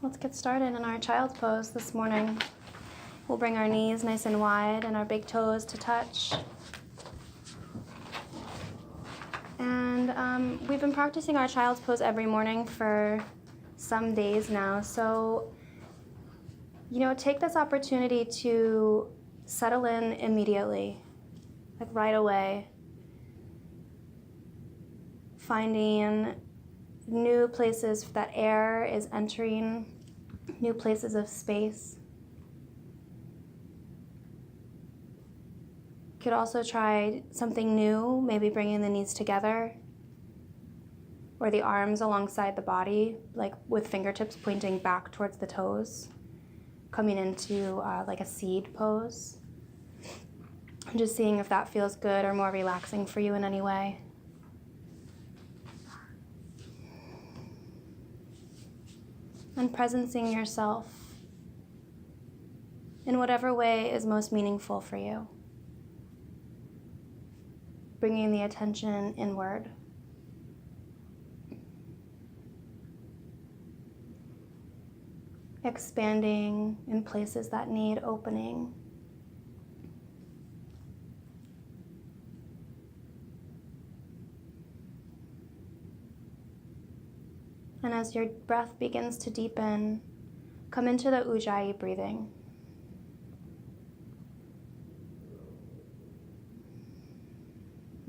Let's get started in our child's pose this morning. We'll bring our knees nice and wide and our big toes to touch. And we've been practicing our child's pose every morning for some days now. So, take this opportunity to settle in immediately, like right away. Finding new places that air is entering, new places of space. Could also try something new, maybe bringing the knees together or the arms alongside the body, like with fingertips pointing back towards the toes, coming into like a seed pose. And just seeing if that feels good or more relaxing for you in any way. And presencing yourself in whatever way is most meaningful for you. Bringing the attention inward. Expanding in places that need opening. And as your breath begins to deepen, come into the Ujjayi breathing.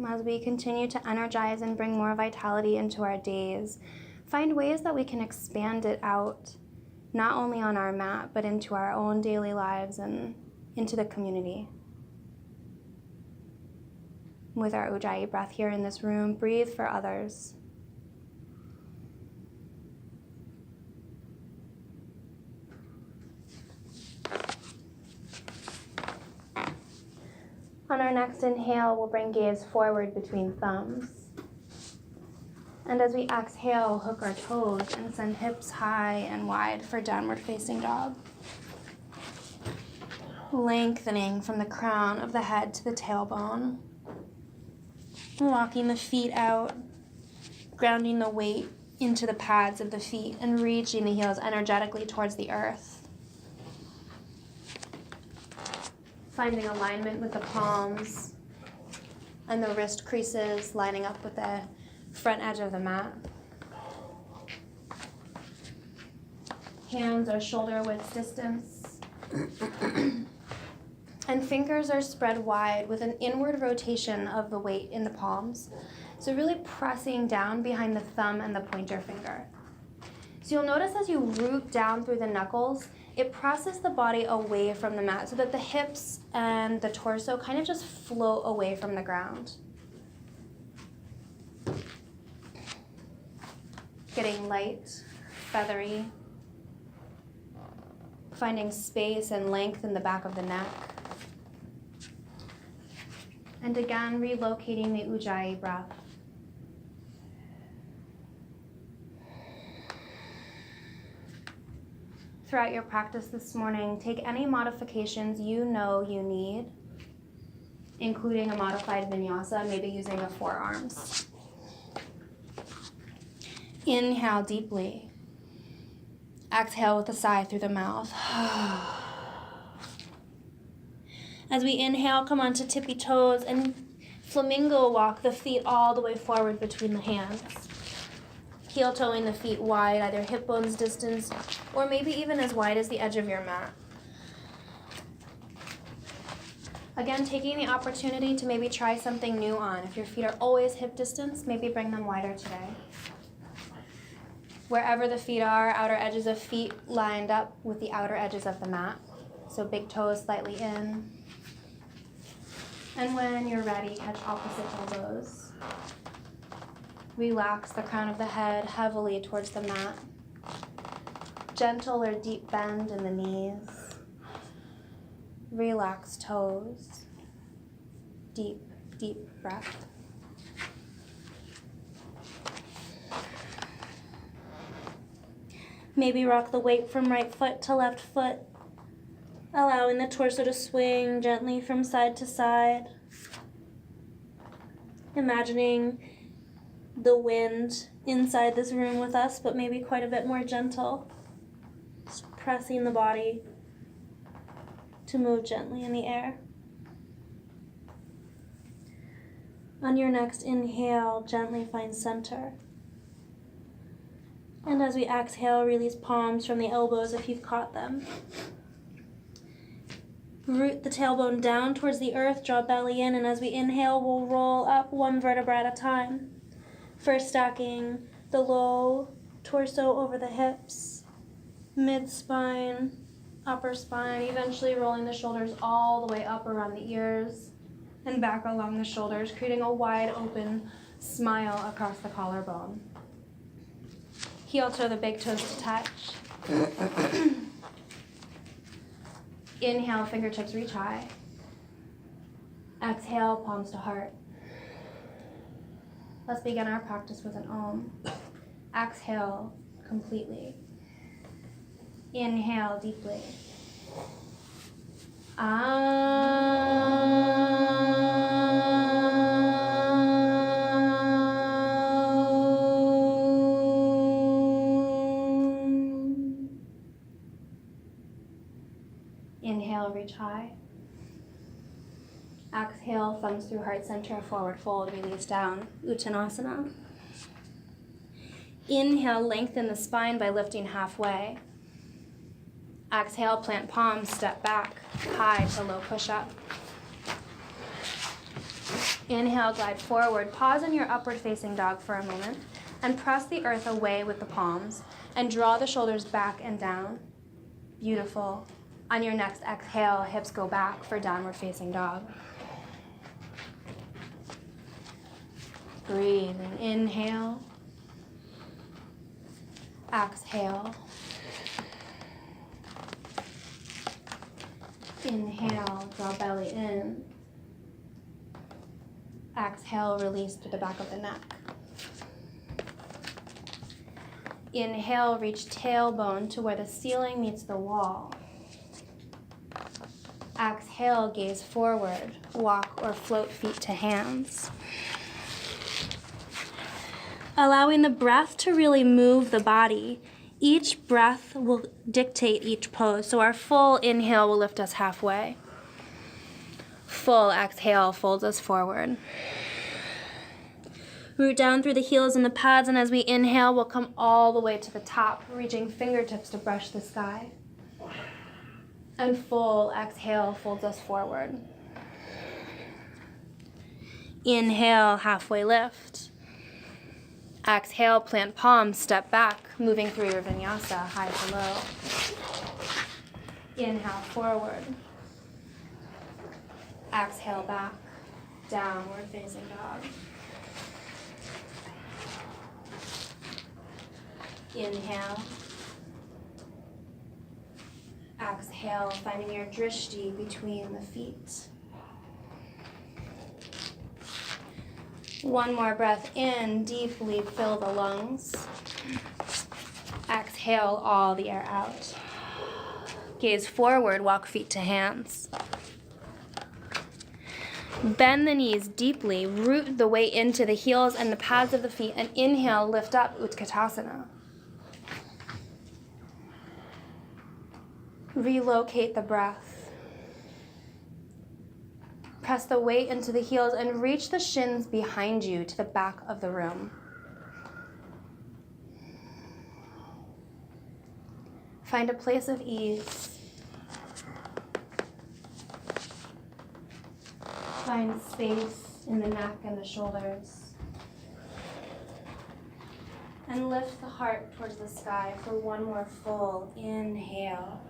As we continue to energize and bring more vitality into our days, find ways that we can expand it out, not only on our mat, but into our own daily lives and into the community. With our Ujjayi breath here in this room, breathe for others. On our next inhale, we'll bring gaze forward between thumbs. And as we exhale, hook our toes and send hips high and wide for downward facing dog. Lengthening from the crown of the head to the tailbone. Walking the feet out, grounding the weight into the pads of the feet and reaching the heels energetically towards the earth. Finding alignment with the palms and the wrist creases lining up with the front edge of the mat. Hands are shoulder width distance. And fingers are spread wide with an inward rotation of the weight in the palms. So really pressing down behind the thumb and the pointer finger. So you'll notice as you root down through the knuckles, it presses the body away from the mat so that the hips and the torso kind of just float away from the ground. Getting light, feathery. Finding space and length in the back of the neck. And again, relocating the Ujjayi breath. Throughout your practice this morning, take any modifications you know you need, including a modified vinyasa, maybe using the forearms. Inhale deeply. Exhale with a sigh through the mouth. As we inhale, come onto tippy toes and flamingo walk the feet all the way forward between the hands. Heel toeing the feet wide, either hip bones distance, or maybe even as wide as the edge of your mat. Again, taking the opportunity to maybe try something new on. If your feet are always hip distance, maybe bring them wider today. Wherever the feet are, outer edges of feet lined up with the outer edges of the mat. So big toes slightly in. And when you're ready, catch opposite elbows. Relax the crown of the head heavily towards the mat. Gentle or deep bend in the knees. Relax toes. Deep, deep breath. Maybe rock the weight from right foot to left foot, allowing the torso to swing gently from side to side. Imagining the wind inside this room with us, but maybe quite a bit more gentle. pressing the body to move gently in the air. On your next inhale, gently find center. And as we exhale, release palms from the elbows if you've caught them. Root the tailbone down towards the earth, draw belly in, and as we inhale, we'll roll up one vertebra at a time. First stacking the low torso over the hips, mid-spine, upper spine, eventually rolling the shoulders all the way up around the ears and back along the shoulders, creating a wide open smile across the collarbone. Heel toe the big toes to touch. Inhale, fingertips reach high. Exhale, palms to heart. Let's begin our practice with an Om. Exhale completely. Inhale deeply. Inhale, reach high. Exhale, thumbs through heart center, forward fold, release down, Uttanasana. Inhale, lengthen the spine by lifting halfway. Exhale, plant palms, step back, high to low push-up. Inhale, glide forward. Pause in your upward facing dog for a moment and press the earth away with the palms and draw the shoulders back and down. Beautiful. On your next exhale, hips go back for downward facing dog. Breathe and inhale. Exhale. Inhale, draw belly in. Exhale, release through the back of the neck. Inhale, reach tailbone to where the ceiling meets the wall. Exhale, gaze forward, walk or float feet to hands. Allowing the breath to really move the body. Each breath will dictate each pose. So our full inhale will lift us halfway. Full exhale folds us forward. Root down through the heels and the pads, and as we inhale, we'll come all the way to the top, reaching fingertips to brush the sky. And full exhale folds us forward. Inhale, halfway lift. Exhale, plant palms, step back, moving through your vinyasa, high to low. Inhale, forward. Exhale, back, downward facing dog. Inhale. Exhale, finding your drishti between the feet. One more breath in, deeply fill the lungs. Exhale all the air out. Gaze forward, walk feet to hands. Bend the knees deeply, root the weight into the heels and the pads of the feet, and inhale, lift up, Utkatasana. Relocate the breath. Press the weight into the heels and reach the shins behind you to the back of the room. Find a place of ease. Find space in the neck and the shoulders. And lift the heart towards the sky for one more full inhale.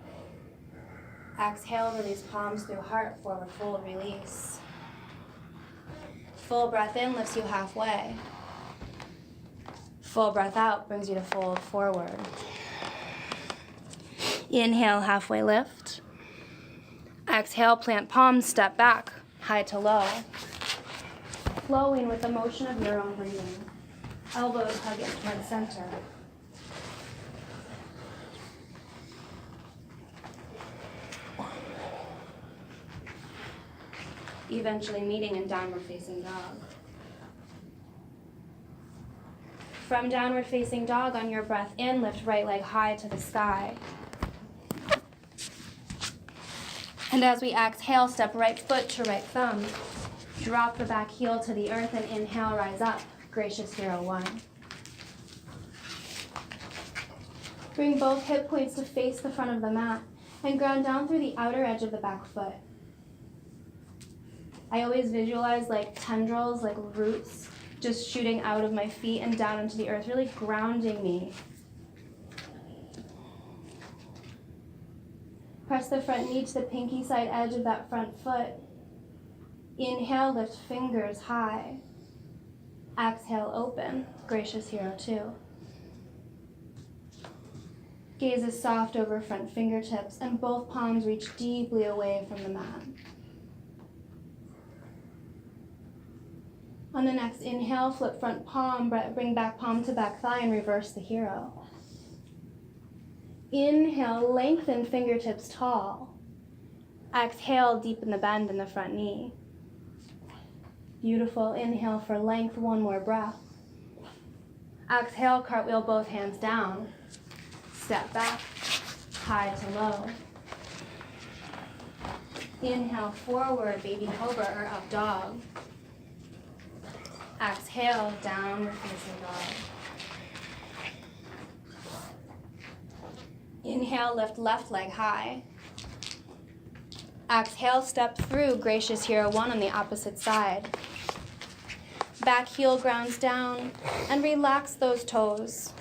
Exhale, release palms through heart, forward fold, release. Full breath in lifts you halfway. Full breath out brings you to fold forward. Inhale, halfway lift. Exhale, plant palms, step back, high to low. Flowing with the motion of your own breathing. Elbows hug in toward center. Eventually meeting in downward facing dog. From downward facing dog, on your breath in, lift right leg high to the sky. And as we exhale, step right foot to right thumb. Drop the back heel to the earth and inhale, rise up. Gracious Hero 1. Bring both hip points to face the front of the mat and ground down through the outer edge of the back foot. I always visualize like tendrils, like roots, just shooting out of my feet and down into the earth, really grounding me. Press the front knee to the pinky side edge of that front foot. Inhale, lift fingers high. Exhale, open. Gracious Hero 2. Gaze is soft over front fingertips and both palms reach deeply away from the mat. On the next inhale, flip front palm, bring back palm to back thigh and reverse the hero. Inhale, lengthen fingertips tall. Exhale, deepen the bend in the front knee. Beautiful. Inhale for length, one more breath. Exhale, cartwheel both hands down. Step back, high to low. Inhale, forward, baby cobra or up dog. Exhale, downward facing dog. Inhale, lift left leg high. Exhale, step through Gracious Hero 1 on the opposite side. Back heel grounds down and relax those toes.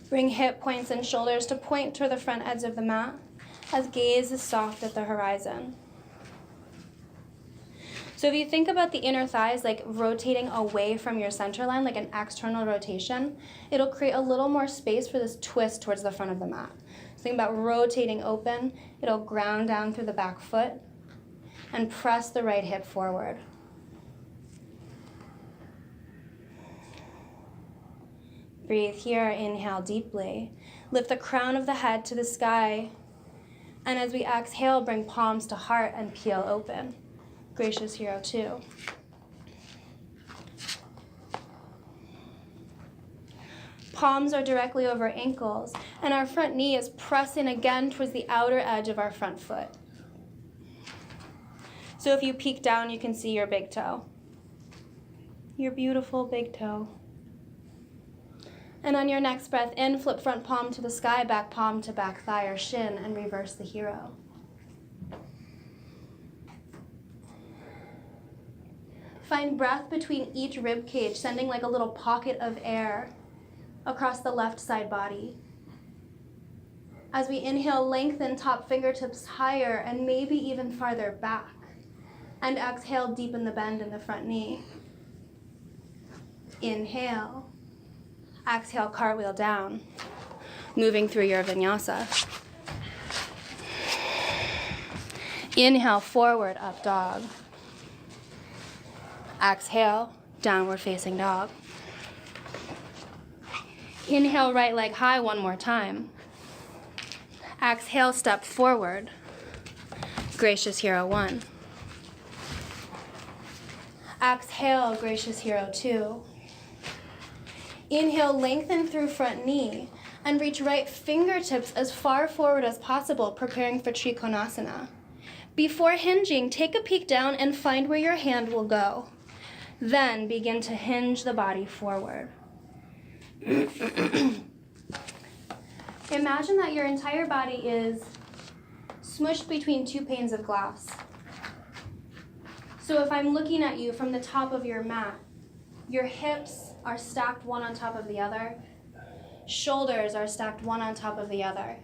Bring hip points and shoulders to point toward the front edge of the mat as gaze is soft at the horizon. So if you think about the inner thighs like rotating away from your center line, like an external rotation, it'll create a little more space for this twist towards the front of the mat. So think about rotating open, it'll ground down through the back foot and press the right hip forward. Breathe here, inhale deeply. Lift the crown of the head to the sky. And as we exhale, bring palms to heart and peel open. Gracious Hero 2. Palms are directly over ankles, and our front knee is pressing again towards the outer edge of our front foot. So if you peek down, you can see your big toe. Your beautiful big toe. And on your next breath in, flip front palm to the sky, back palm to back thigh or shin, and reverse the hero. Find breath between each rib cage, sending like a little pocket of air across the left side body. As we inhale, lengthen top fingertips higher and maybe even farther back. And exhale, deepen the bend in the front knee. Inhale. Exhale, cartwheel down, moving through your vinyasa. Inhale, forward, up dog. Exhale, downward facing dog. Inhale, right leg high one more time. Exhale, step forward. Gracious Hero 1. Exhale, Gracious Hero 2. Inhale, lengthen through front knee and reach right fingertips as far forward as possible, preparing for Trikonasana. Before hinging, take a peek down and find where your hand will go. Then begin to hinge the body forward. Imagine that your entire body is smushed between two panes of glass. So if I'm looking at you from the top of your mat, your hips are stacked one on top of the other. Shoulders are stacked one on top of the other.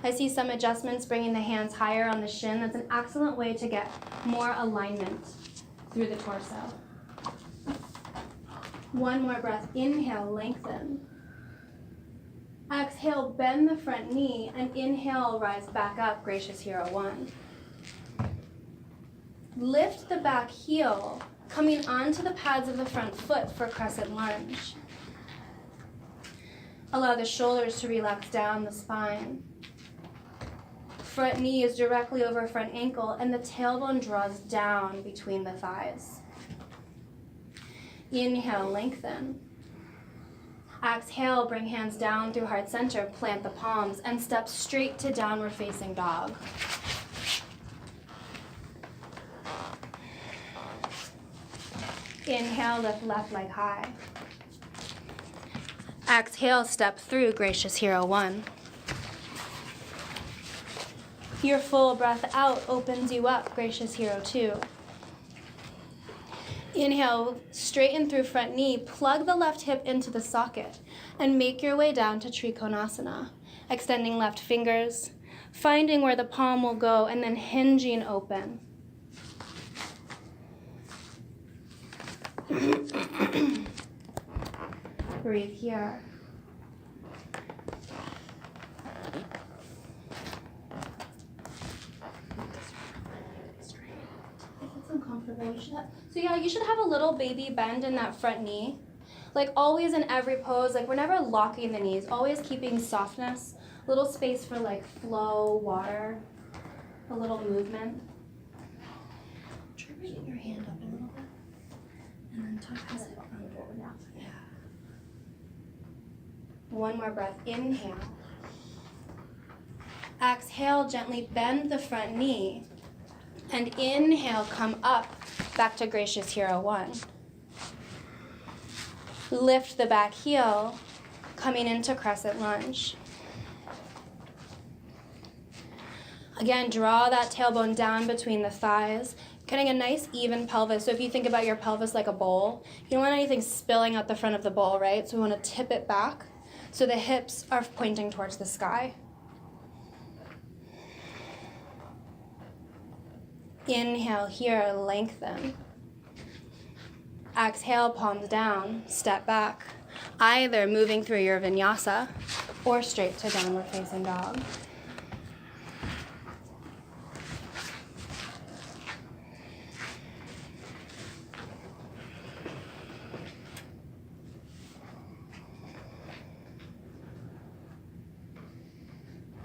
I see some adjustments bringing the hands higher on the shin. That's an excellent way to get more alignment through the torso. One more breath. Inhale, lengthen. Exhale, bend the front knee, and inhale, rise back up, Gracious Hero 1. Lift the back heel, coming onto the pads of the front foot for crescent lunge. Allow the shoulders to relax down the spine. Front knee is directly over front ankle, and the tailbone draws down between the thighs. Inhale, lengthen. Exhale, bring hands down through heart center, plant the palms, and step straight to downward facing dog. Inhale, lift left leg high. Exhale, step through Gracious Hero 1. Your full breath out opens you up, Gracious Hero 2. Inhale, straighten through front knee, plug the left hip into the socket, and make your way down to Trikonasana, extending left fingers, finding where the palm will go, and then hinging open. Breathe here. Uncomfortable. You should have a little baby bend in that front knee. Like always in every pose, like we're never locking the knees, always keeping softness, little space for like flow, water, a little movement. Try bringing your hand up a little bit. And then tuck it forward now. Yeah. One more breath. Inhale. Exhale, gently bend the front knee. And inhale, come up, back to Gracious Hero 1. Lift the back heel, coming into Crescent Lunge. Again, draw that tailbone down between the thighs, getting a nice even pelvis. So if you think about your pelvis like a bowl, you don't want anything spilling out the front of the bowl, right? So we want to tip it back so the hips are pointing towards the sky. Inhale here, lengthen. Exhale, palms down, step back, either moving through your vinyasa or straight to downward facing dog.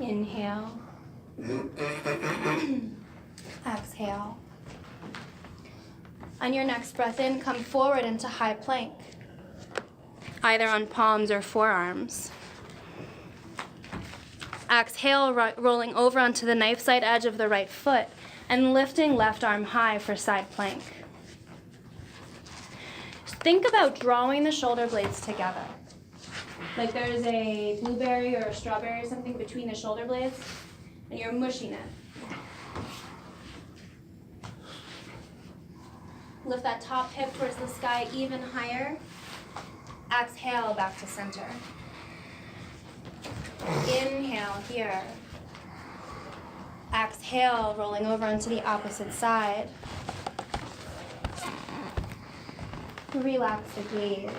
Inhale. Exhale. On your next breath in, come forward into high plank, either on palms or forearms. Exhale, rolling over onto the knife side edge of the right foot and lifting left arm high for side plank. Think about drawing the shoulder blades together. Like there's a blueberry or a strawberry or something between the shoulder blades, and you're mushing it. Lift that top hip towards the sky even higher. Exhale, back to center. Inhale here. Exhale, rolling over onto the opposite side. Relax the gaze.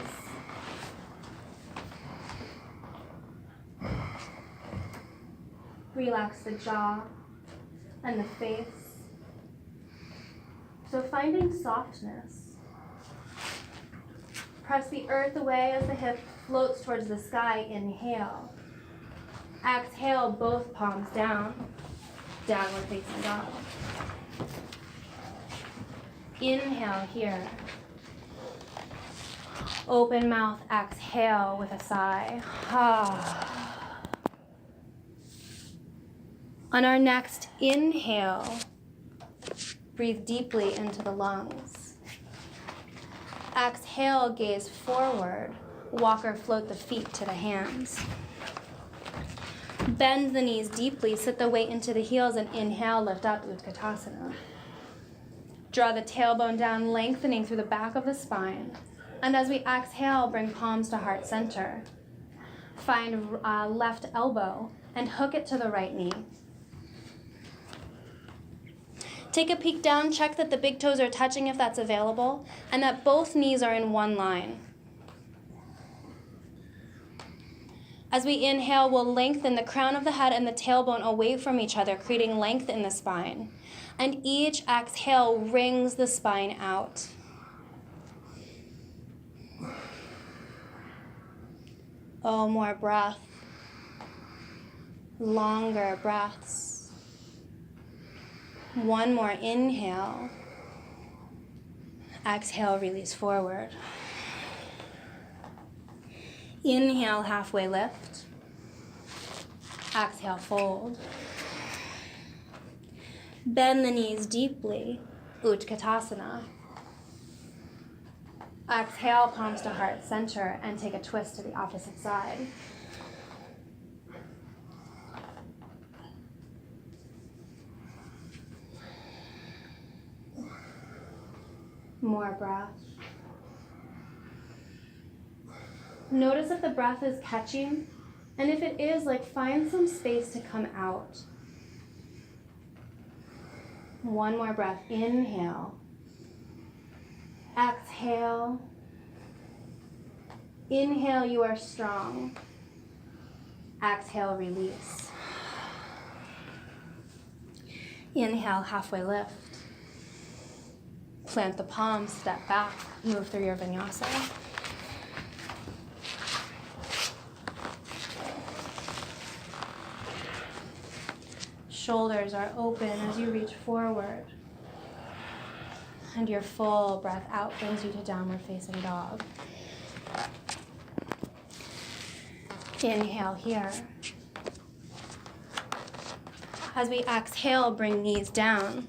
Relax the jaw and the face. So finding softness. Press the earth away as the hip floats towards the sky. Inhale. Exhale, both palms down. Downward facing dog. Inhale here. Open mouth, exhale with a sigh. On our next inhale, breathe deeply into the lungs. Exhale, gaze forward. Walk or float the feet to the hands. Bend the knees deeply, sit the weight into the heels, and inhale, lift up, Utkatasana. Draw the tailbone down, lengthening through the back of the spine. And as we exhale, bring palms to heart center. Find left elbow and hook it to the right knee. Take a peek down, check that the big toes are touching if that's available, and that both knees are in one line. As we inhale, we'll lengthen the crown of the head and the tailbone away from each other, creating length in the spine. And each exhale wrings the spine out. Oh, more breath. Longer breaths. One more inhale. Exhale, release forward. Inhale, halfway lift. Exhale, fold. Bend the knees deeply. Utkatasana. Exhale, palms to heart center, and take a twist to the opposite side. More breath. Notice if the breath is catching, and if it is, find some space to come out. One more breath. Inhale. Exhale. Inhale, you are strong. Exhale, release. Inhale, halfway lift. Plant the palms, step back, move through your vinyasa. Shoulders are open as you reach forward. And your full breath out brings you to downward facing dog. Inhale here. As we exhale, bring knees down.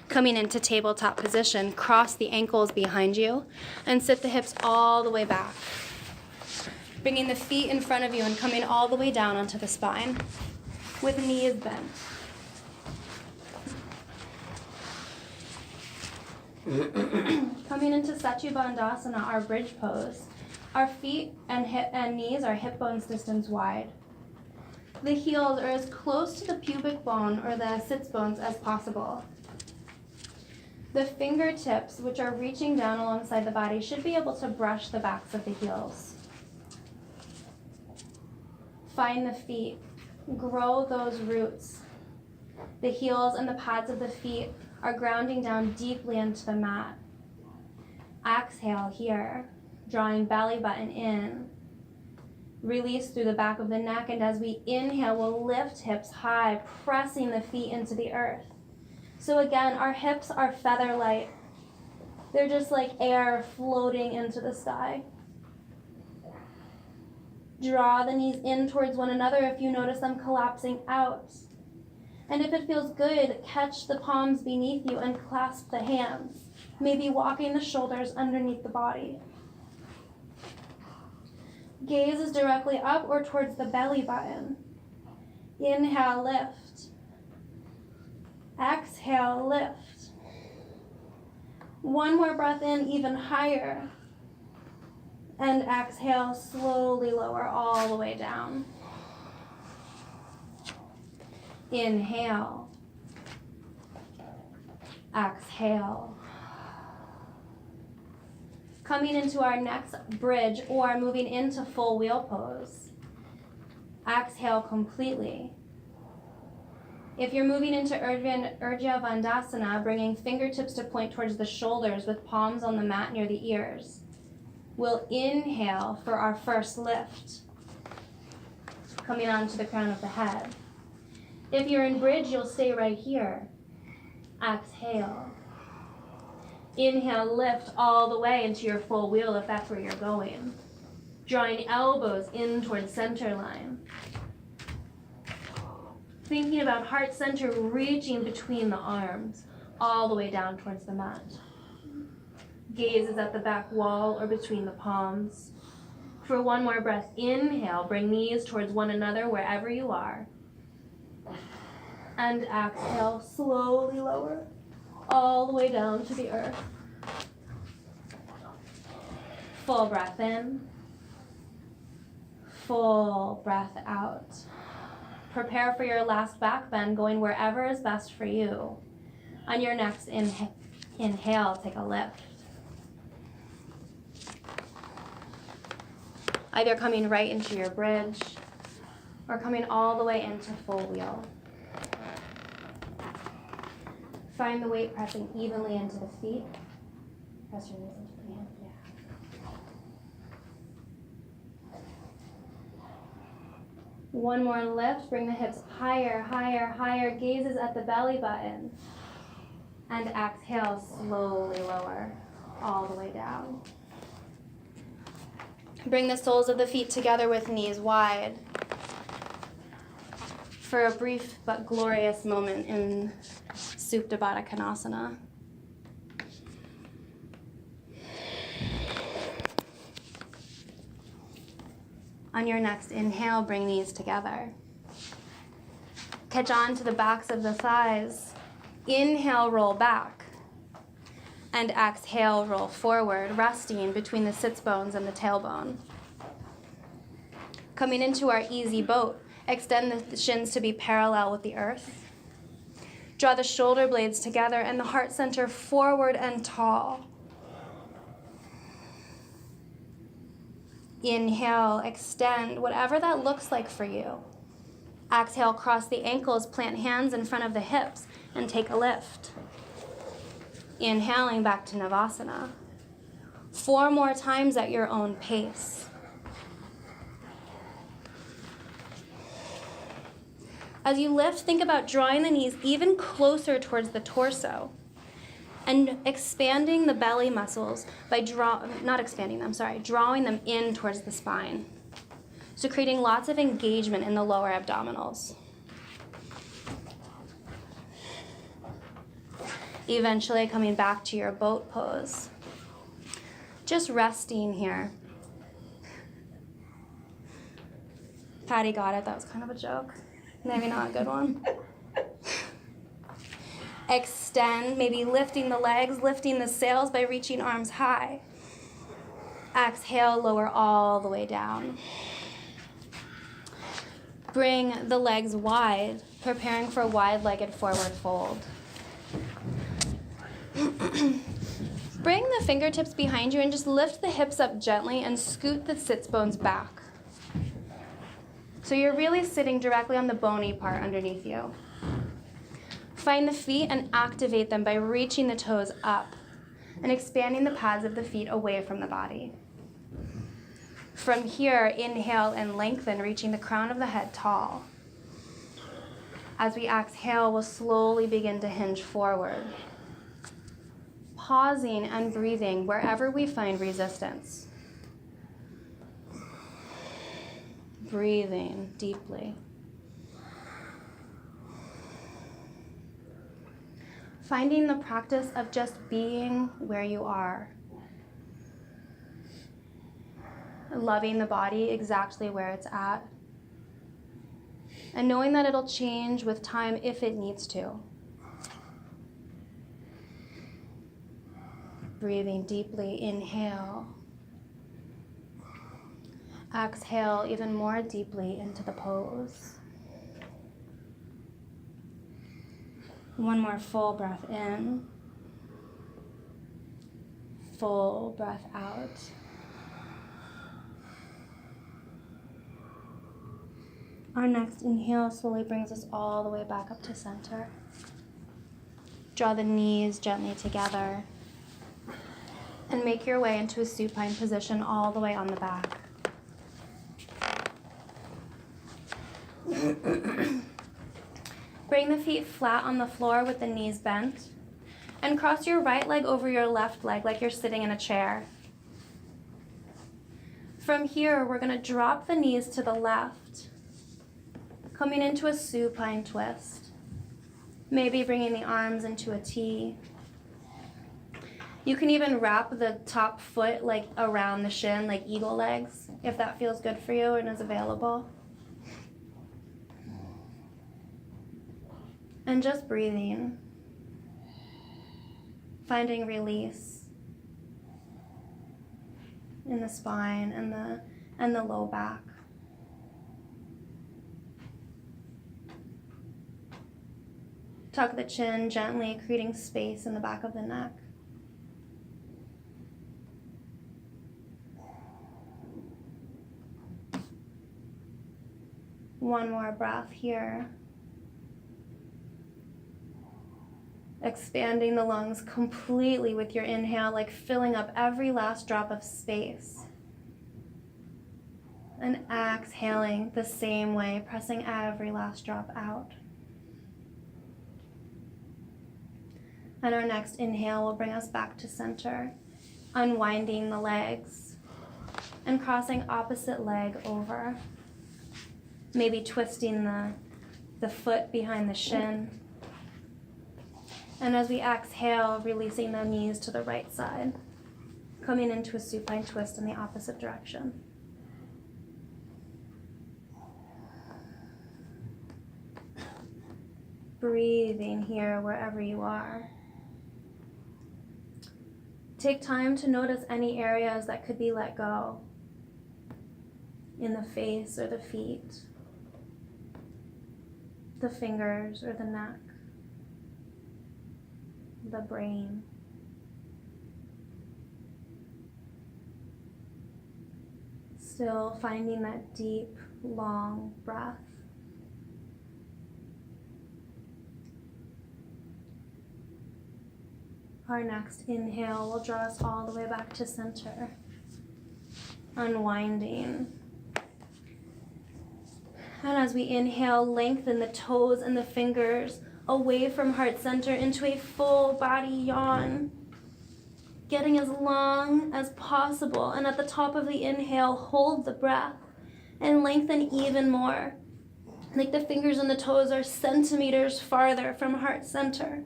Coming into tabletop position, cross the ankles behind you and sit the hips all the way back. Bringing the feet in front of you and coming all the way down onto the spine with knees bent. Coming into Setu Bandhasana, our bridge pose. Our feet and knees are hip bones distance wide. The heels are as close to the pubic bone or the sits bones as possible. The fingertips, which are reaching down alongside the body, should be able to brush the backs of the heels. Find the feet. Grow those roots. The heels and the pads of the feet are grounding down deeply into the mat. Exhale here, drawing belly button in. Release through the back of the neck, and as we inhale, we'll lift hips high, pressing the feet into the earth. So again, our hips are feather light. They're just like air floating into the sky. Draw the knees in towards one another if you notice them collapsing out. And if it feels good, catch the palms beneath you and clasp the hands, maybe walking the shoulders underneath the body. Gaze is directly up or towards the belly button. Inhale, lift. Exhale, lift. One more breath in, even higher. And exhale, slowly lower all the way down. Inhale. Exhale. Coming into our next bridge or moving into full wheel pose. Exhale completely. If you're moving into Urdhva Bandhasana, bringing fingertips to point towards the shoulders with palms on the mat near the ears. We'll inhale for our first lift, coming onto the crown of the head. If you're in bridge, you'll stay right here. Exhale. Inhale, lift all the way into your full wheel if that's where you're going. Drawing elbows in towards center line. Thinking about heart center reaching between the arms, all the way down towards the mat. Gaze is at the back wall or between the palms. For one more breath, inhale, bring knees towards one another wherever you are. And exhale, slowly lower, all the way down to the earth. Full breath in. Full breath out. Prepare for your last back bend, going wherever is best for you. On your next inhale, take a lift. Either coming right into your bridge or coming all the way into full wheel. Find the weight pressing evenly into the feet. Press your knees into the hands. Yeah. One more lift. Bring the hips higher, higher, higher. Gazes at the belly button. And exhale, slowly lower all the way down. Bring the soles of the feet together with knees wide for a brief but glorious moment in Supta Baddha Konasana. On your next inhale, bring knees together. Catch on to the backs of the thighs. Inhale, roll back. And exhale, roll forward, resting between the sits bones and the tailbone. Coming into our easy boat, extend the shins to be parallel with the earth. Draw the shoulder blades together and the heart center forward and tall. Inhale, extend, whatever that looks like for you. Exhale, cross the ankles, plant hands in front of the hips, and take a lift. Inhaling back to Navasana. 4 more times at your own pace. As you lift, think about drawing the knees even closer towards the torso and expanding the belly muscles by drawing them in towards the spine. So creating lots of engagement in the lower abdominals. Eventually coming back to your boat pose. Just resting here. Patty got it, that was kind of a joke. Maybe not a good one. Extend, maybe lifting the legs, lifting the sails by reaching arms high. Exhale, lower all the way down. Bring the legs wide, preparing for a wide-legged forward fold. Bring the fingertips behind you and just lift the hips up gently and scoot the sits bones back. So you're really sitting directly on the bony part underneath you. Find the feet and activate them by reaching the toes up and expanding the pads of the feet away from the body. From here, inhale and lengthen, reaching the crown of the head tall. As we exhale, we'll slowly begin to hinge forward. Pausing and breathing wherever we find resistance. Breathing deeply. Finding the practice of just being where you are. Loving the body exactly where it's at. And knowing that it'll change with time if it needs to. Breathing deeply, inhale. Exhale even more deeply into the pose. One more full breath in. Full breath out. Our next inhale slowly brings us all the way back up to center. Draw the knees gently together. And make your way into a supine position all the way on the back. Bring the feet flat on the floor with the knees bent. And cross your right leg over your left leg like you're sitting in a chair. From here, we're going to drop the knees to the left, coming into a supine twist. Maybe bringing the arms into a T. You can even wrap the top foot like around the shin, like eagle legs, if that feels good for you and is available. And just breathing, finding release in the spine and the low back. Tuck the chin gently, creating space in the back of the neck. One more breath here. Expanding the lungs completely with your inhale, like filling up every last drop of space. And exhaling the same way, pressing every last drop out. And our next inhale will bring us back to center, unwinding the legs, and crossing opposite leg over. Maybe twisting the foot behind the shin. And as we exhale, releasing the knees to the right side, coming into a supine twist in the opposite direction. Breathing here wherever you are. Take time to notice any areas that could be let go in the face or the feet, the fingers or the neck, the brain. Still finding that deep, long breath. Our next inhale will draw us all the way back to center. Unwinding. And as we inhale, lengthen the toes and the fingers away from heart center into a full body yawn. Getting as long as possible. And at the top of the inhale, hold the breath and lengthen even more. Like the fingers and the toes are centimeters farther from heart center.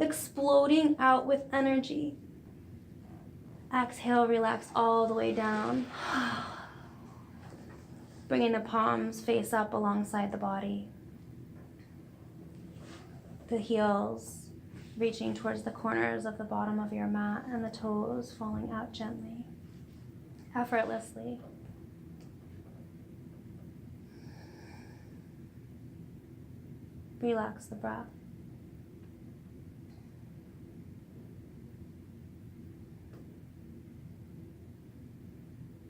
Exploding out with energy. Exhale, relax all the way down. Bringing the palms face up alongside the body. The heels reaching towards the corners of the bottom of your mat and the toes falling out gently, effortlessly. Relax the breath.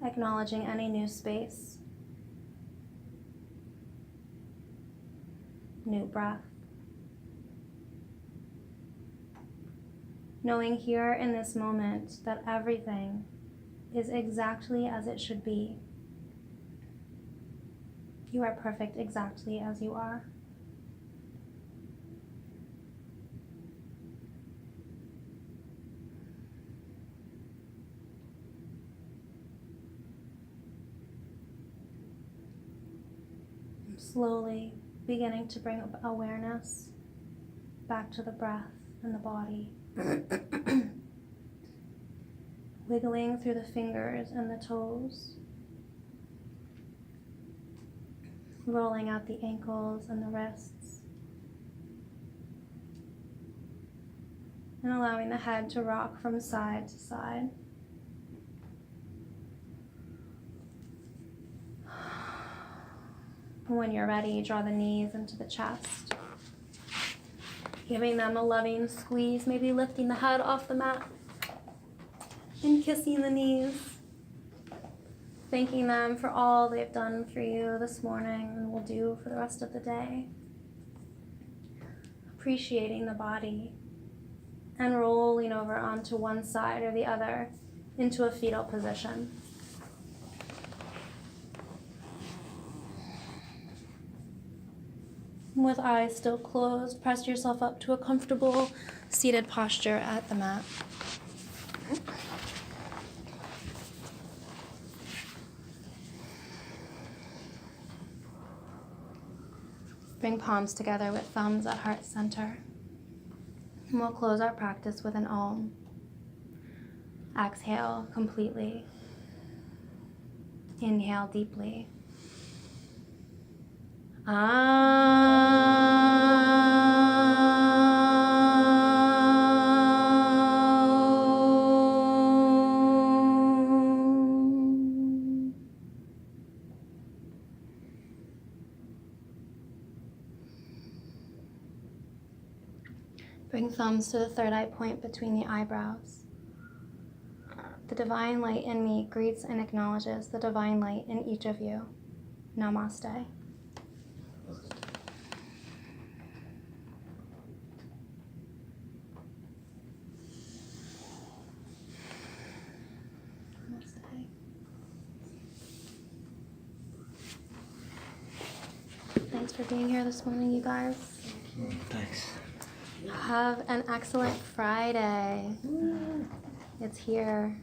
Acknowledging any new space, new breath. Knowing here in this moment that everything is exactly as it should be. You are perfect exactly as you are. Slowly beginning to bring awareness back to the breath and the body. Wiggling through the fingers and the toes. Rolling out the ankles and the wrists. And allowing the head to rock from side to side. When you're ready, draw the knees into the chest. Giving them a loving squeeze, maybe lifting the head off the mat and kissing the knees. Thanking them for all they've done for you this morning and will do for the rest of the day. Appreciating the body and rolling over onto one side or the other into a fetal position. With eyes still closed, press yourself up to a comfortable seated posture at the mat. Bring palms together with thumbs at heart center. And we'll close our practice with an Om. Exhale completely. Inhale deeply. Bring thumbs to the third eye point between the eyebrows. The divine light in me greets and acknowledges the divine light in each of you. Namaste. Thanks for being here this morning, you guys. Thanks. Have an excellent Friday. It's here.